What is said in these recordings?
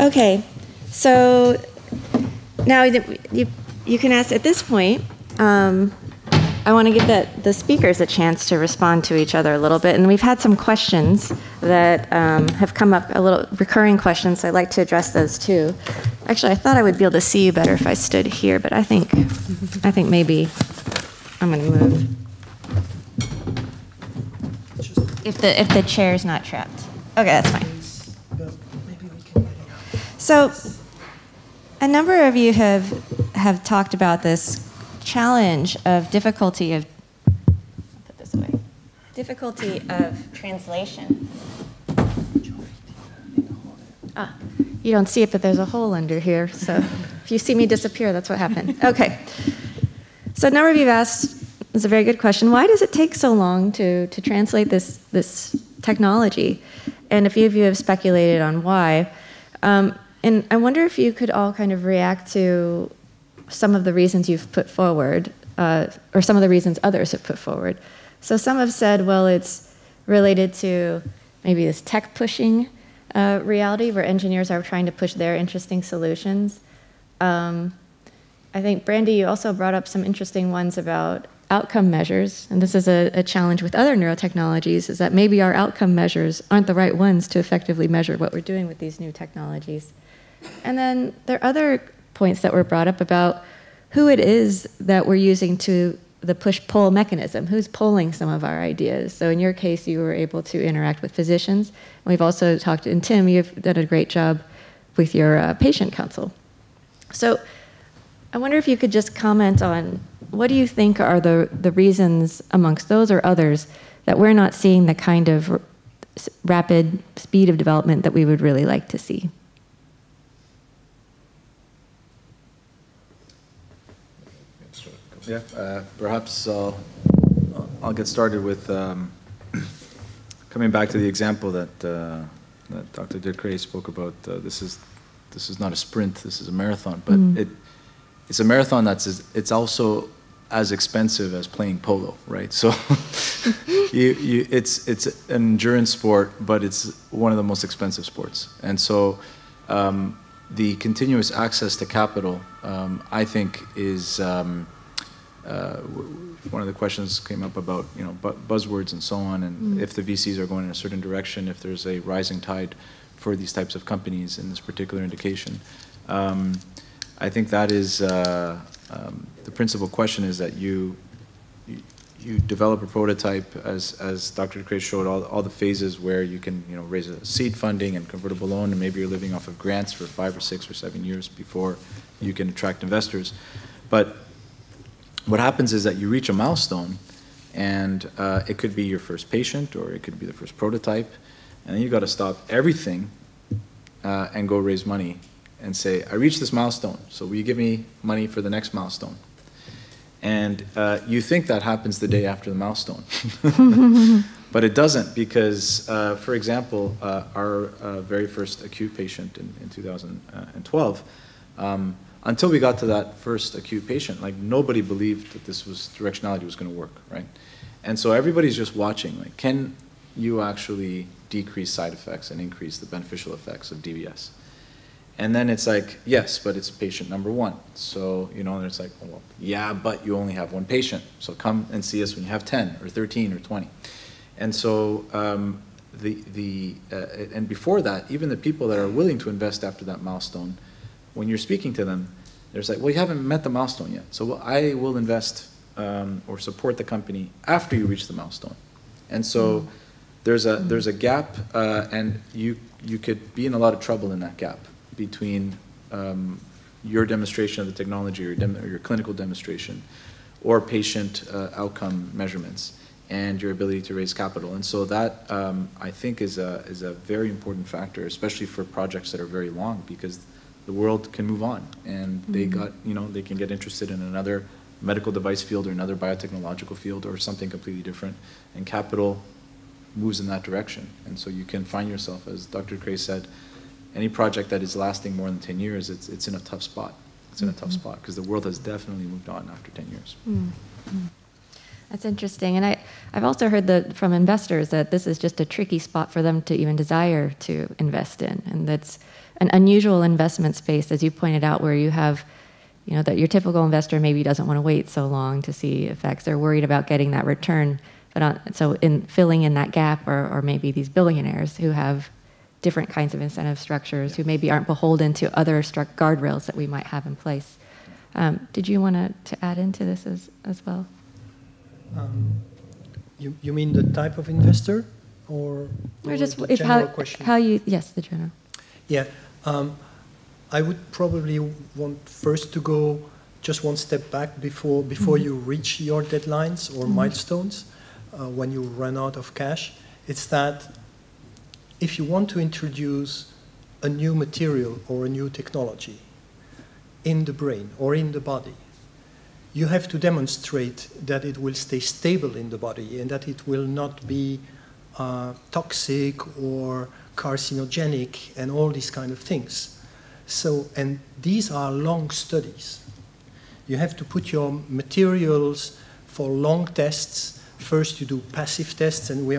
Okay, so now you can ask at this point, I want to give the speakers a chance to respond to each other a little bit. And we've had some questions that have come up, recurring questions, so I'd like to address those too. Actually, I thought I would be able to see you better if I stood here, but I think maybe I'm going to move. If the chair's not trapped. Okay, that's fine. So, a number of you have talked about this challenge of difficulty of translation. You don't see it, but there's a hole under here. So, if you see me disappear, that's what happened. Okay. So, a number of you have asked. It's a very good question. Why does it take so long to translate this technology? And a few of you have speculated on why. And I wonder if you could all kind of react to some of the reasons you've put forward, or some of the reasons others have put forward. So some have said, well, it's related to maybe this tech pushing reality where engineers are trying to push their interesting solutions. I think, Brandy, you also brought up some interesting ones about outcome measures, and this is a challenge with other neurotechnologies, is that maybe our outcome measures aren't the right ones to effectively measure what we're doing with these new technologies. And then there are other points that were brought up about who it is that we're using to the push-pull mechanism, who's pulling some of our ideas. So in your case, you were able to interact with physicians. And we've also talked, and Tim, you've done a great job with your patient council. So I wonder if you could just comment on what do you think are the reasons amongst those or others that we're not seeing the kind of rapid speed of development that we would really like to see? Yeah, perhaps I'll get started with coming back to the example that Dr. Ducret spoke about. This is not a sprint, this is a marathon, but it's a marathon it's also as expensive as playing polo, right? So it's an endurance sport, but it's one of the most expensive sports. And so the continuous access to capital, I think, is one of the questions came up about, buzzwords and so on, and if the VCs are going in a certain direction, if there's a rising tide for these types of companies in this particular indication. I think that is the principal question, is that you develop a prototype, as Dr. Ducret showed, all the phases where you can raise a seed funding and convertible loan, and maybe you're living off of grants for 5 or 6 or 7 years before you can attract investors. But what happens is that you reach a milestone, and it could be your first patient, or it could be the first prototype, and then you've got to stop everything and go raise money and say, I reached this milestone, so will you give me money for the next milestone? And you think that happens the day after the milestone. But it doesn't, because, for example, our very first acute patient in 2012, until we got to that first acute patient, like, nobody believed that this directionality was going to work, right? And so everybody's just watching, like, can you actually decrease side effects and increase the beneficial effects of DBS? And then it's like, yes, but it's patient number 1. So, and it's like, well, yeah, but you only have 1 patient. So come and see us when you have 10 or 13 or 20. And so and before that, even the people that are willing to invest after that milestone, when you're speaking to them, they're like, well, you haven't met the milestone yet. So I will invest or support the company after you reach the milestone. And so there's a gap, and you could be in a lot of trouble in that gap between your demonstration of the technology, or your clinical demonstration, or patient outcome measurements, and your ability to raise capital. And so that, I think, is a very important factor, especially for projects that are very long, because the world can move on, and they can get interested in another medical device field or another biotechnological field or something completely different, and capital moves in that direction. And so you can find yourself, as Dr. Ducret said, any project that is lasting more than 10 years, it's in a tough spot. It's in a tough spot, because the world has definitely moved on after 10 years. That's interesting. And I've also heard that from investors that this is just a tricky spot for them to even desire to invest in. And that's an unusual investment space, as you pointed out, where you have, you know, that your typical investor maybe doesn't want to wait so long to see effects. They're worried about getting that return. But so in filling in that gap or maybe these billionaires who have different kinds of incentive structures, who maybe aren't beholden to other guardrails that we might have in place. Did you want to add into this as well? You mean the type of investor, or just the general question? Yes, the general. Yeah, I would probably want first to go just one step back before you reach your deadlines or milestones when you run out of cash. It's that if you want to introduce a new material or a new technology in the brain or in the body, you have to demonstrate that it will stay stable in the body and that it will not be toxic or carcinogenic and all these kind of things. So, and these are long studies. You have to put your materials for long tests. First you do passive tests, and we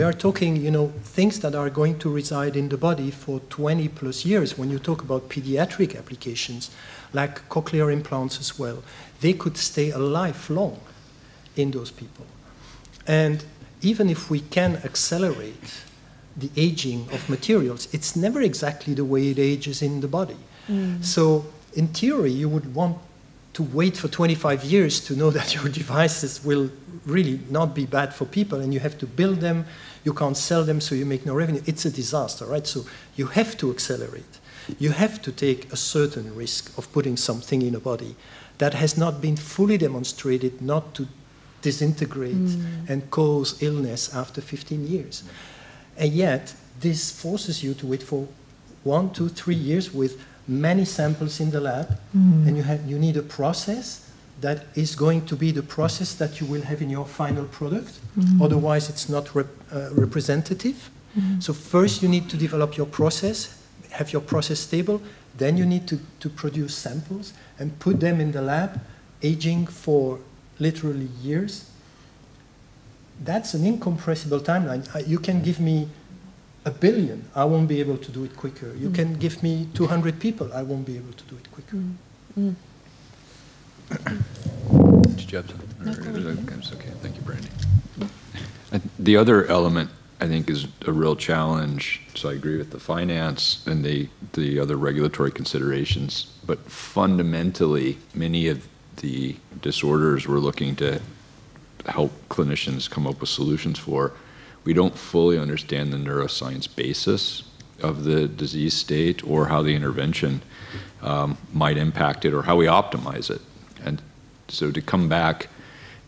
are talking, you know, things that are going to reside in the body for 20 plus years. When you talk about pediatric applications, like cochlear implants as well, they could stay a lifelong in those people. And even if we can accelerate the aging of materials, it's never exactly the way it ages in the body. So in theory, you would want to wait for 25 years to know that your devices will really not be bad for people, and you have to build them, you can't sell them, so you make no revenue. It's a disaster, right? So you have to accelerate. You have to take a certain risk of putting something in a body that has not been fully demonstrated not to disintegrate and cause illness after 15 years. And yet, this forces you to wait for 1, 2, 3 years with many samples in the lab, and you need a process that is going to be the process that you will have in your final product. Otherwise, it's not representative. So first, you need to develop your process, have your process stable. Then you need to produce samples and put them in the lab, aging for literally years. That's an incompressible timeline. You can give me 1 billion, I won't be able to do it quicker. You can give me 200 people, I won't be able to do it quicker. Did you have something? Okay, thank you, Brandy. The other element, I think, is a real challenge. So I agree with the finance and the other regulatory considerations, but fundamentally, many of the disorders we're looking to help clinicians come up with solutions for, we don't fully understand the neuroscience basis of the disease state or how the intervention might impact it or how we optimize it. And so to come back,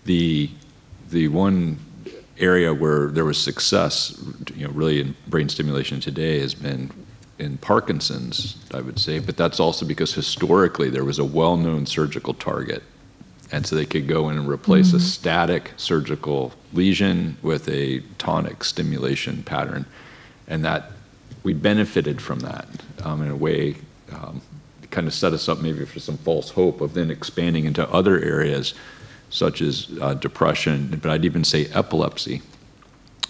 the one area where there was success, you know, really in brain stimulation today has been in Parkinson's, I would say, but that's also because historically there was a well-known surgical target. And so they could go in and replace a static surgical lesion with a tonic stimulation pattern. And that we benefited from that in a way, kind of set us up maybe for some false hope of then expanding into other areas such as depression, but I'd even say epilepsy.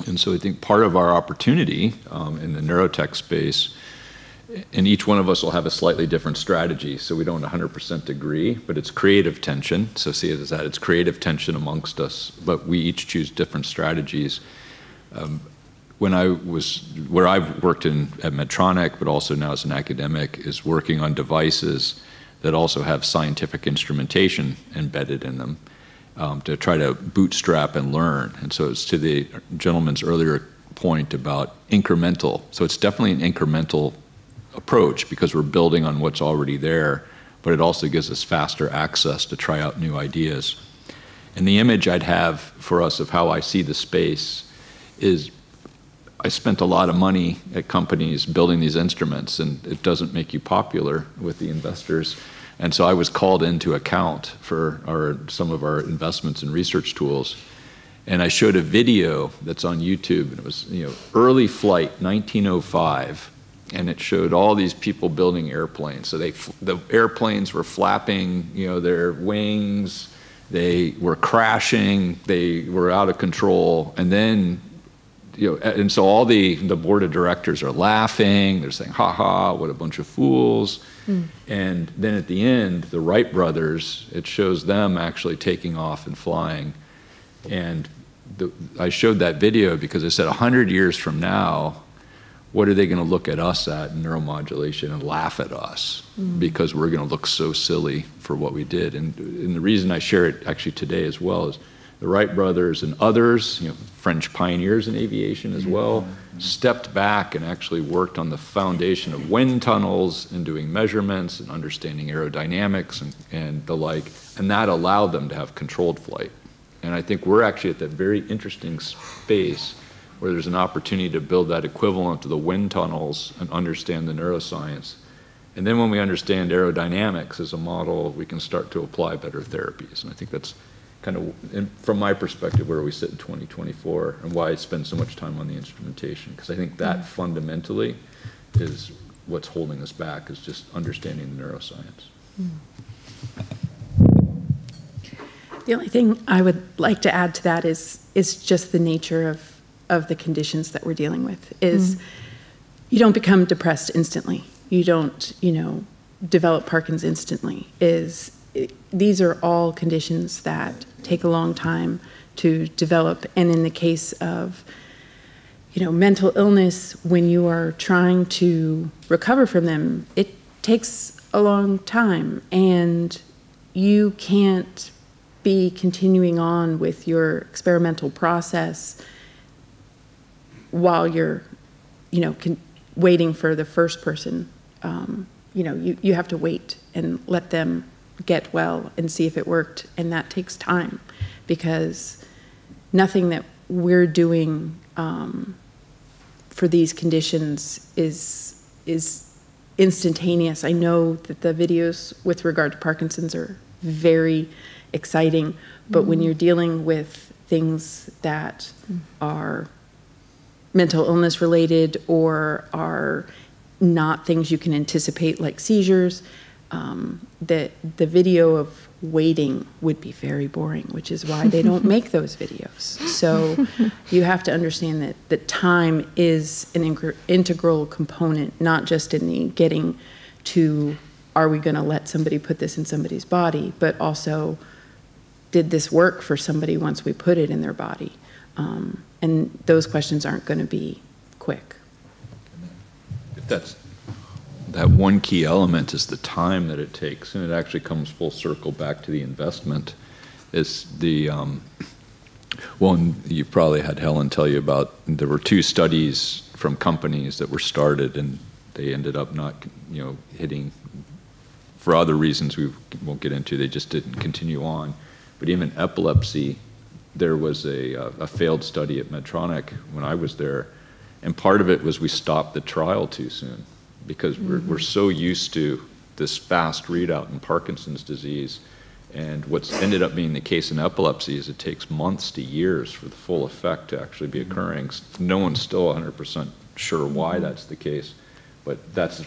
And so I think part of our opportunity in the neurotech space, and each one of us will have a slightly different strategy, so we don't 100% agree, but it's creative tension. So see it as that, it's creative tension amongst us, but we each choose different strategies. Where I've worked at Medtronic, but also now as an academic, is working on devices that also have scientific instrumentation embedded in them to try to bootstrap and learn. And so it's to the gentleman's earlier point about incremental. So it's definitely an incremental approach because we're building on what's already there, but it also gives us faster access to try out new ideas. And the image I'd have for us of how I see the space is I spent a lot of money at companies building these instruments, and it doesn't make you popular with the investors. And so I was called in to account for some of our investments in research tools. And I showed a video that's on YouTube, and it was, you know, early flight, 1905. And it showed all these people building airplanes. So the airplanes were flapping, you know, their wings, they were crashing, they were out of control, and then, and so all the board of directors are laughing, they're saying, ha ha, what a bunch of fools. And then at the end, the Wright brothers, it shows them actually taking off and flying. And I showed that video because I said 100 years from now, what are they going to look at us at in neuromodulation and laugh at us because we're going to look so silly for what we did. And the reason I share it actually today as well is the Wright brothers and others, French pioneers in aviation as well, stepped back and actually worked on the foundation of wind tunnels and doing measurements and understanding aerodynamics and the like, and that allowed them to have controlled flight. And I think we're actually at that very interesting space where there's an opportunity to build that equivalent to the wind tunnels and understand the neuroscience. And then when we understand aerodynamics as a model, we can start to apply better therapies. And I think that's kind of, from my perspective, where we sit in 2024 and why I spend so much time on the instrumentation. Because I think that fundamentally is what's holding us back, is just understanding the neuroscience. The only thing I would like to add to that is just the nature of the conditions that we're dealing with. Is you don't become depressed instantly. You don't, develop Parkinson's instantly. These are all conditions that take a long time to develop. And in the case of, mental illness, when you are trying to recover from them, it takes a long time. And you can't be continuing on with your experimental process while you're, waiting for the first person. You have to wait and let them get well and see if it worked, and that takes time, because nothing that we're doing for these conditions is instantaneous. I know that the videos with regard to Parkinson's are very exciting, but when you're dealing with things that are mental illness related or are not things you can anticipate, like seizures, the video of waiting would be very boring, which is why they don't make those videos. So you have to understand that time is an integral component, not just in the getting to, are we going to let somebody put this in somebody's body, but also, did this work for somebody once we put it in their body? And those questions aren't going to be quick. If that one key element is the time that it takes, and it actually comes full circle back to the investment, is the, well, you probably had Helen tell you about, there were 2 studies from companies that were started and they ended up not, hitting, for other reasons we won't get into, they just didn't continue on. But even epilepsy, there was a failed study at Medtronic when I was there, and part of it was we stopped the trial too soon because we're so used to this fast readout in Parkinson's disease, and what's ended up being the case in epilepsy is it takes months to years for the full effect to actually be occurring. No one's still 100% sure why that's the case, but that's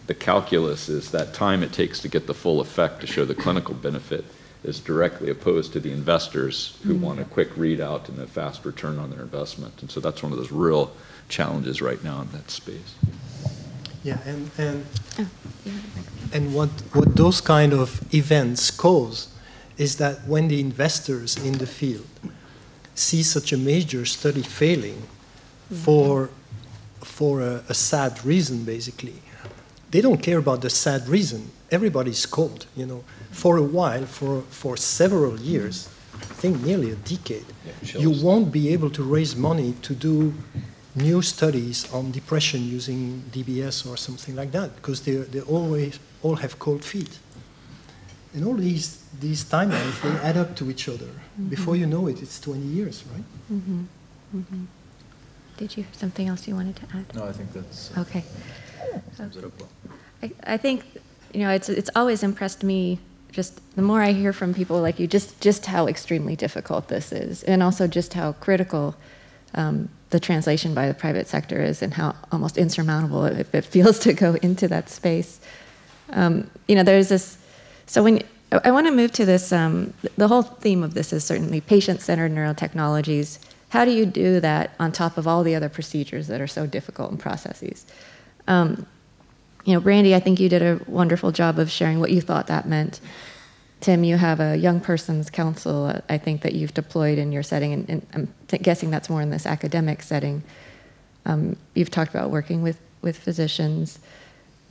the calculus, is that time it takes to get the full effect to show the clinical benefit is directly opposed to the investors who want a quick readout and a fast return on their investment. And so that's one of those real challenges right now in that space. Yeah, and what those kind of events cause is that when the investors in the field see such a major study failing for a sad reason, basically, they don't care about the sad reason. Everybody's cold, For a while, for several years, I think nearly a decade, you won't be able to raise money to do new studies on depression using DBS or something like that, because they all have cold feet. And all these timelines, they add up to each other. Before you know it, it's 20 years, right? Did you have something else you wanted to add? No, I think that's Okay. sums it up well. I think, it's always impressed me, just the more I hear from people like you, just how extremely difficult this is, and also just how critical the translation by the private sector is, and how almost insurmountable it feels to go into that space. There's this, so when I want to move to this, the whole theme of this is certainly patient-centered neurotechnologies. How do you do that on top of all the other procedures that are so difficult and processes? Brandy, I think you did a wonderful job of sharing what you thought that meant. Tim, you have a young person's council, I think, that you've deployed in your setting, and I'm guessing that's more in this academic setting. You've talked about working with physicians.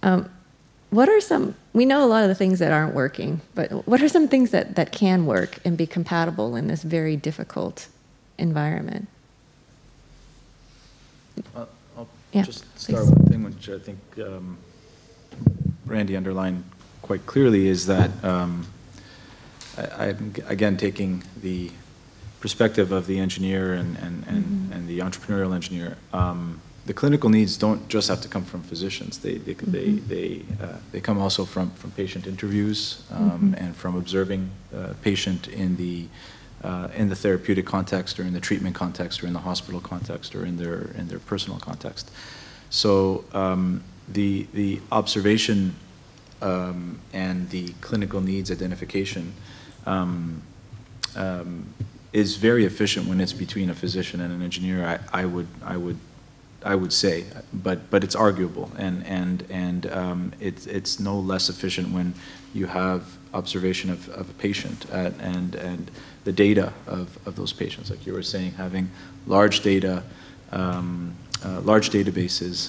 What are some, we know a lot of the things that aren't working, but what are some things that can work and be compatible in this very difficult environment? I'll Yeah, just start please. with one thing which I think Randy underlined quite clearly is that I'm again taking the perspective of the engineer and the entrepreneurial engineer. The clinical needs don't just have to come from physicians. They come also from patient interviews and from observing patient in the therapeutic context or in the treatment context or in the hospital context or in their personal context. So the observation and the clinical needs identification is very efficient when it's between a physician and an engineer. I would say, but it's arguable, and it's no less efficient when you have observation of a patient and the data of those patients, like you were saying, having large databases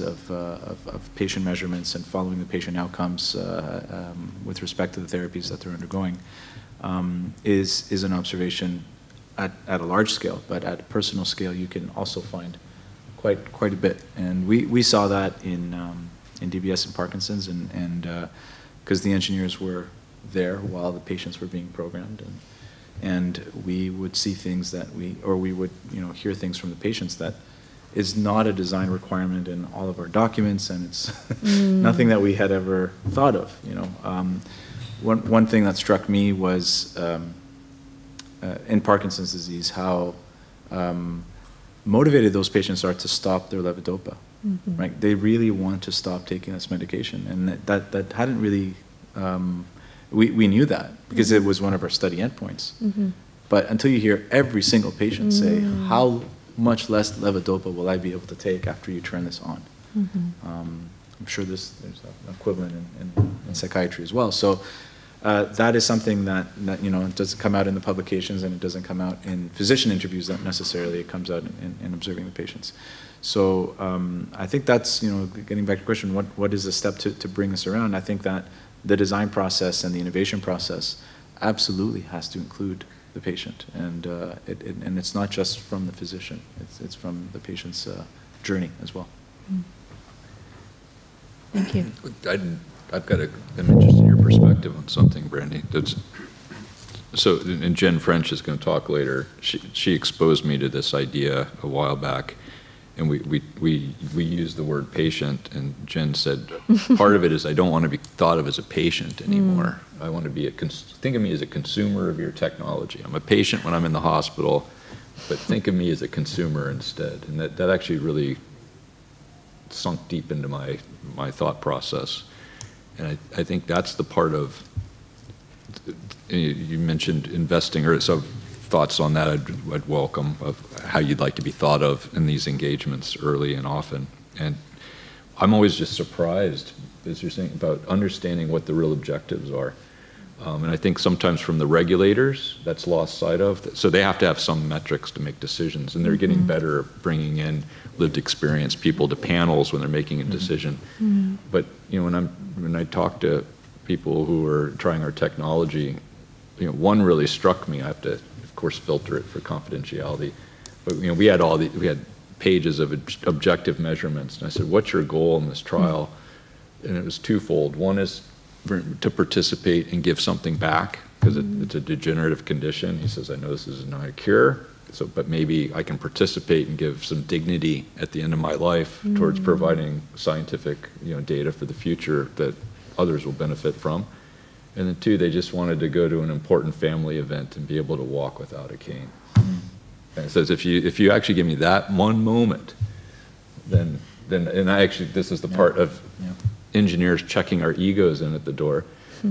of patient measurements and following the patient outcomes with respect to the therapies that they're undergoing is an observation at a large scale, but at a personal scale you can also find quite a bit, and we saw that in DBS and Parkinson's, and because the engineers were there while the patients were being programmed, and we would see things that we would hear things from the patients that is not a design requirement in all of our documents, and it's nothing that we had ever thought of. One thing that struck me was in Parkinson's disease how motivated those patients are to stop their levodopa. Right? They really want to stop taking this medication, and that hadn't really. We knew that because it was one of our study endpoints. But until you hear every single patient say, "How much less levodopa will I be able to take after you turn this on?" I'm sure there's an equivalent in psychiatry as well. So that is something that it doesn't come out in the publications, and it doesn't come out in physician interviews that necessarily. It comes out in observing the patients. So I think that's, getting back to the question, what is the step to bring this around? I think that the design process and the innovation process absolutely has to include the patient, and it's not just from the physician, it's from the patient's journey as well. Thank you. I've got an interest in your perspective on something, Brandy. So, and Jen French is going to talk later. She exposed me to this idea a while back, and we used the word patient, and Jen said, part of it is I don't want to be thought of as a patient anymore. I want to be think of me as a consumer of your technology. I'm a patient when I'm in the hospital, but think of me as a consumer instead. And that actually really sunk deep into my thought process. And I think that's the part of, you mentioned investing, or so thoughts on that I'd welcome, of how you'd like to be thought of in these engagements early and often. And I'm always just surprised, as you're saying, about understanding what the real objectives are. And I think sometimes from the regulators, that's lost sight of. So they have to have some metrics to make decisions, and they're getting better at bringing in lived experience people to panels when they're making a decision. But when I talk to people who are trying our technology, one really struck me. I have to, of course, filter it for confidentiality. But we had pages of objective measurements, and I said, "What's your goal in this trial?" And it was twofold. One is to participate and give something back, because it's a degenerative condition. He says, "I know this is not a cure, but maybe I can participate and give some dignity at the end of my life towards providing scientific data for the future that others will benefit from." And then two, they just wanted to go to an important family event and be able to walk without a cane. And it says, if you actually give me that one moment, then and I actually, this is the part of engineers checking our egos in at the door.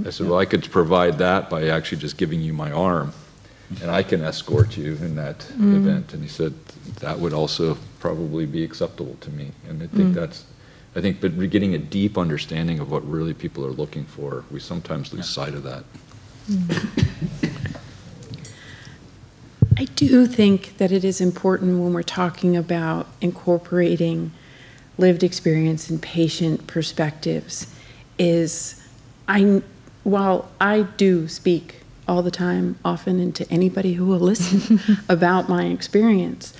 I said, well, I could provide that by actually just giving you my arm, and I can escort you in that event. And he said, that would also probably be acceptable to me. And I think but getting a deep understanding of what really people are looking for, we sometimes lose sight of that. I do think that it is important when we're talking about incorporating lived experience and patient perspectives while I do speak all the time, often, and to anybody who will listen about my experience,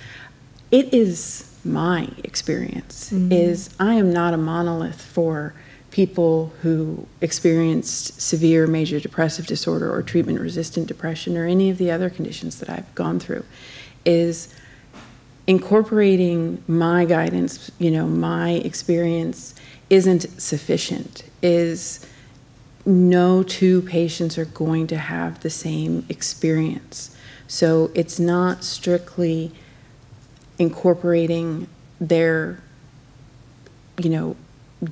it is my experience. I am not a monolith for people who experienced severe major depressive disorder or treatment-resistant depression or any of the other conditions that I've gone through. Is incorporating my guidance, my experience isn't sufficient. No two patients are going to have the same experience. So it's not strictly incorporating their,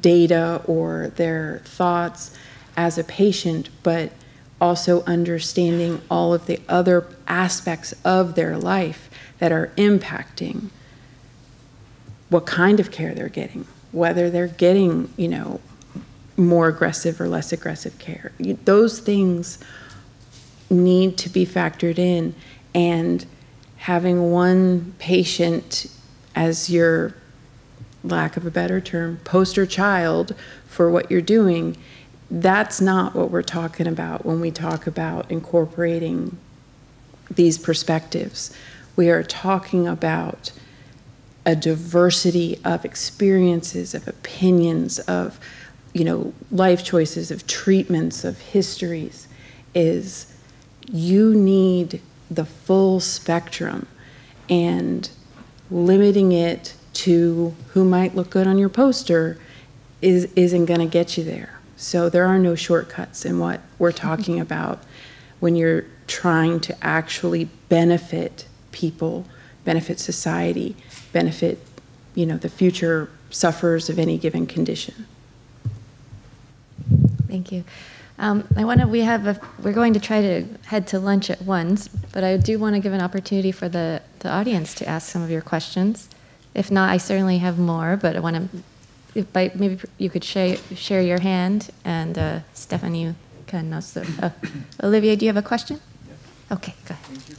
data or their thoughts as a patient, but also understanding all of the other aspects of their life that are impacting what kind of care they're getting, whether they're getting, more aggressive or less aggressive care. Those things need to be factored in, and having one patient as your, lack of a better term, poster child for what you're doing, that's not what we're talking about when we talk about incorporating these perspectives. We are talking about a diversity of experiences, of opinions, of life choices, of treatments, of histories. You need the full spectrum, and limiting it to who might look good on your poster isn't going to get you there. So there are no shortcuts in what we're talking about when you're trying to actually benefit people, benefit society, benefit the future sufferers of any given condition. Thank you. We're going to try to head to lunch at 1, but I do want to give an opportunity for the audience to ask some of your questions. If not, I certainly have more, but I want to, maybe you could share your hand, and Stephanie can also. Olivier, do you have a question? Yeah. Okay, go ahead. Thank you.